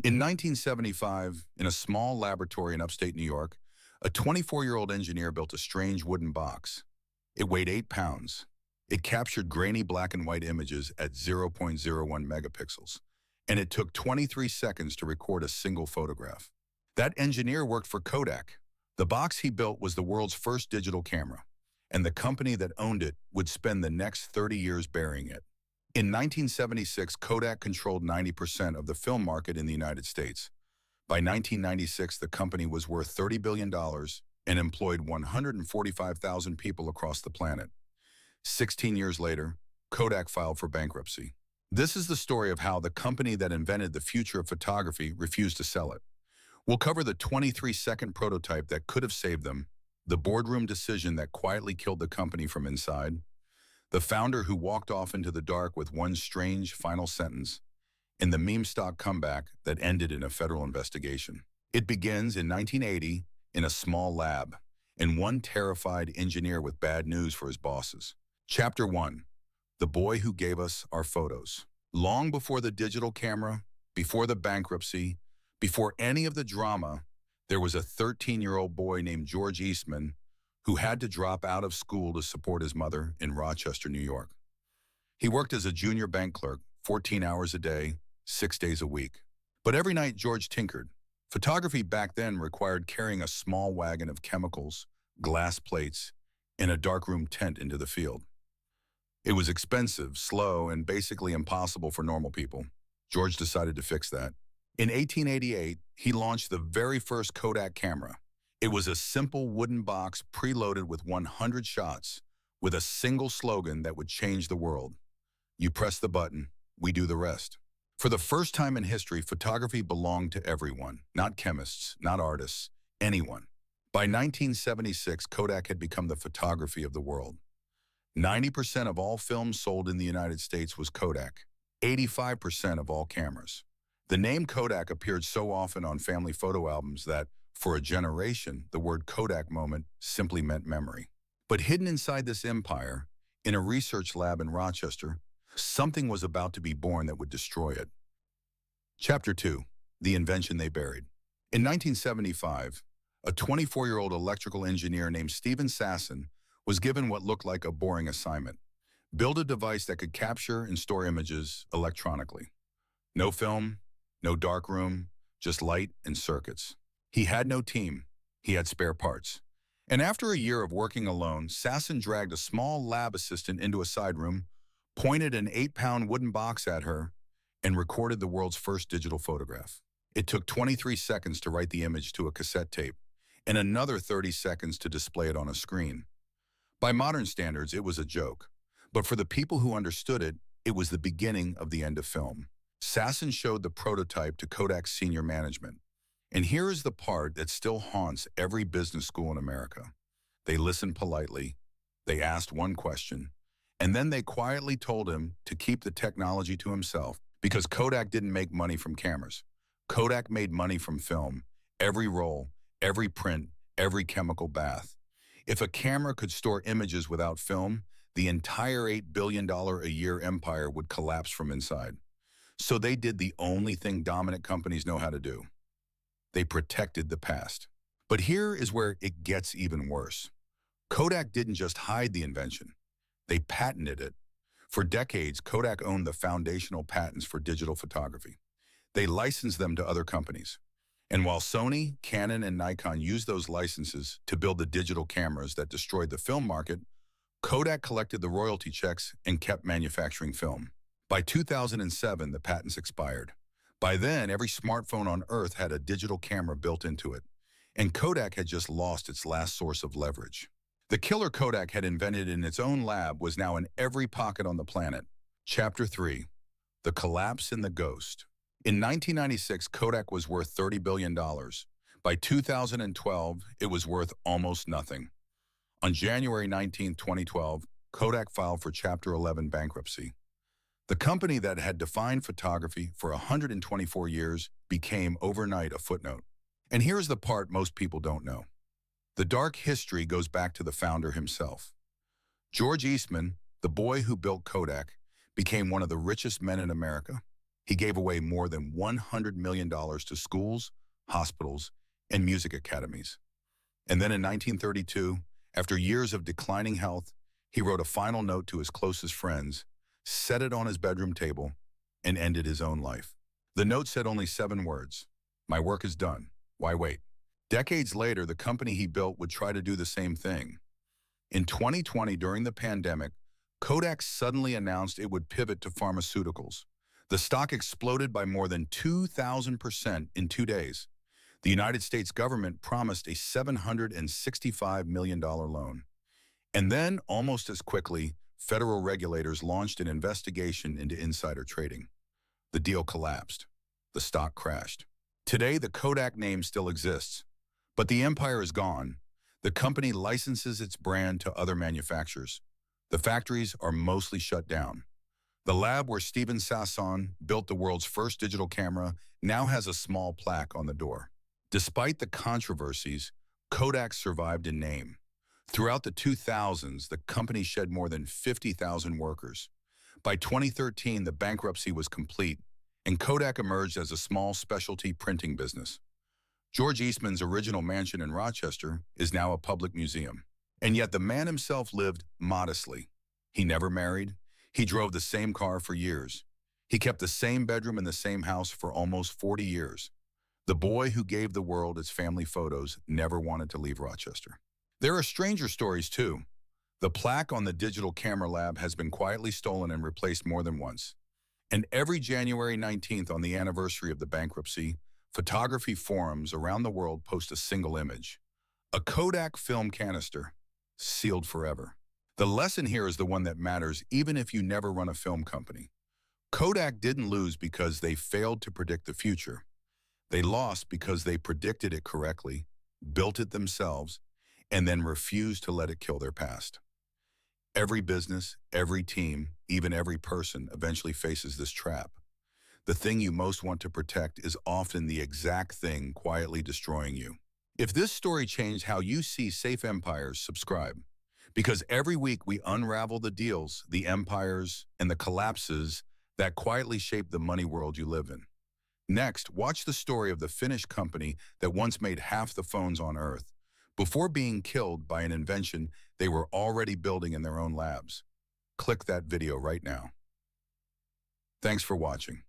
In 1975, in a small laboratory in upstate New York, a 24-year-old engineer built a strange wooden box. It weighed 8 pounds. It captured grainy black and white images at 0.01 megapixels, and it took 23 seconds to record a single photograph. That engineer worked for Kodak. The box he built was the world's first digital camera, and the company that owned it would spend the next 30 years burying it. In 1976, Kodak controlled 90% of the film market in the United States. By 1996, the company was worth $30 billion and employed 145,000 people across the planet. 16 years later, Kodak filed for bankruptcy. This is the story of how the company that invented the future of photography refused to sell it. We'll cover the 23-second prototype that could have saved them, the boardroom decision that quietly killed the company from inside, the founder who walked off into the dark with one strange final sentence, and the meme stock comeback that ended in a federal investigation. It begins in 1980 in a small lab, and one terrified engineer with bad news for his bosses. Chapter 1. The boy who gave us our photos. Long before the digital camera, before the bankruptcy, before any of the drama, there was a 13-year-old boy named George Eastman who had to drop out of school to support his mother in Rochester, New York. He worked as a junior bank clerk, 14 hours a day, 6 days a week. But every night George tinkered. Photography back then required carrying a small wagon of chemicals, glass plates, and a darkroom tent into the field. It was expensive, slow, and basically impossible for normal people. George decided to fix that. In 1888, he launched the very first Kodak camera. It was a simple wooden box preloaded with 100 shots, with a single slogan that would change the world. You press the button, we do the rest. For the first time in history, photography belonged to everyone, not chemists, not artists, anyone. By 1976, Kodak had become the photography of the world. 90% of all films sold in the United States was Kodak, 85% of all cameras. The name Kodak appeared so often on family photo albums that, for a generation, the word Kodak moment simply meant memory. But hidden inside this empire, in a research lab in Rochester, something was about to be born that would destroy it. Chapter 2. The invention they buried. In 1975, a 24-year-old electrical engineer named Stephen Sasson was given what looked like a boring assignment: build a device that could capture and store images electronically. No film, no darkroom, just light and circuits. He had no team. He had spare parts. And after a year of working alone, Sasson dragged a small lab assistant into a side room, pointed an 8-pound wooden box at her, and recorded the world's first digital photograph. It took 23 seconds to write the image to a cassette tape, and another 30 seconds to display it on a screen. By modern standards, it was a joke. But for the people who understood it, it was the beginning of the end of film. Sasson showed the prototype to Kodak's senior management. And here is the part that still haunts every business school in America. They listened politely, they asked one question, and then they quietly told him to keep the technology to himself because Kodak didn't make money from cameras. Kodak made money from film, every roll, every print, every chemical bath. If a camera could store images without film, the entire $8 billion a year empire would collapse from inside. So they did the only thing dominant companies know how to do. They protected the past. But here is where it gets even worse. Kodak didn't just hide the invention. They patented it. For decades, Kodak owned the foundational patents for digital photography. They licensed them to other companies. And while Sony, Canon, and Nikon used those licenses to build the digital cameras that destroyed the film market, Kodak collected the royalty checks and kept manufacturing film. By 2007, the patents expired. By then, every smartphone on Earth had a digital camera built into it, and Kodak had just lost its last source of leverage. The killer Kodak had invented in its own lab was now in every pocket on the planet. Chapter 3. The Collapse and the Ghost. In 1996, Kodak was worth $30 billion. By 2012, it was worth almost nothing. On January 19, 2012, Kodak filed for Chapter 11 bankruptcy. The company that had defined photography for 124 years became overnight a footnote. And here's the part most people don't know. The dark history goes back to the founder himself. George Eastman, the boy who built Kodak, became one of the richest men in America. He gave away more than $100 million to schools, hospitals, and music academies. And then in 1932, after years of declining health, he wrote a final note to his closest friends, set it on his bedroom table, and ended his own life. The note said only 7 words: "My work is done. Why wait?" Decades later, the company he built would try to do the same thing. In 2020, during the pandemic, Kodak suddenly announced it would pivot to pharmaceuticals. The stock exploded by more than 2,000% in 2 days. The United States government promised a $765 million loan. And then, almost as quickly, federal regulators launched an investigation into insider trading. The deal collapsed. The stock crashed. Today, the Kodak name still exists, but the empire is gone. The company licenses its brand to other manufacturers. The factories are mostly shut down. The lab where Steven Sasson built the world's first digital camera now has a small plaque on the door. Despite the controversies, Kodak survived in name. Throughout the 2000s, the company shed more than 50,000 workers. By 2013, the bankruptcy was complete, and Kodak emerged as a small specialty printing business. George Eastman's original mansion in Rochester is now a public museum. And yet the man himself lived modestly. He never married. He drove the same car for years. He kept the same bedroom in the same house for almost 40 years. The boy who gave the world its family photos never wanted to leave Rochester. There are stranger stories too. The plaque on the digital camera lab has been quietly stolen and replaced more than once. And every January 19th, on the anniversary of the bankruptcy, photography forums around the world post a single image: a Kodak film canister, sealed forever. The lesson here is the one that matters even if you never run a film company. Kodak didn't lose because they failed to predict the future. They lost because they predicted it correctly, built it themselves, and then refused to let it kill their past. Every business, every team, even every person eventually faces this trap. The thing you most want to protect is often the exact thing quietly destroying you. If this story changed how you see safe empires, subscribe. Because every week we unravel the deals, the empires, and the collapses that quietly shape the money world you live in. Next, watch the story of the Finnish company that once made half the phones on Earth, before being killed by an invention they were already building in their own labs. Click that video right now. Thanks for watching.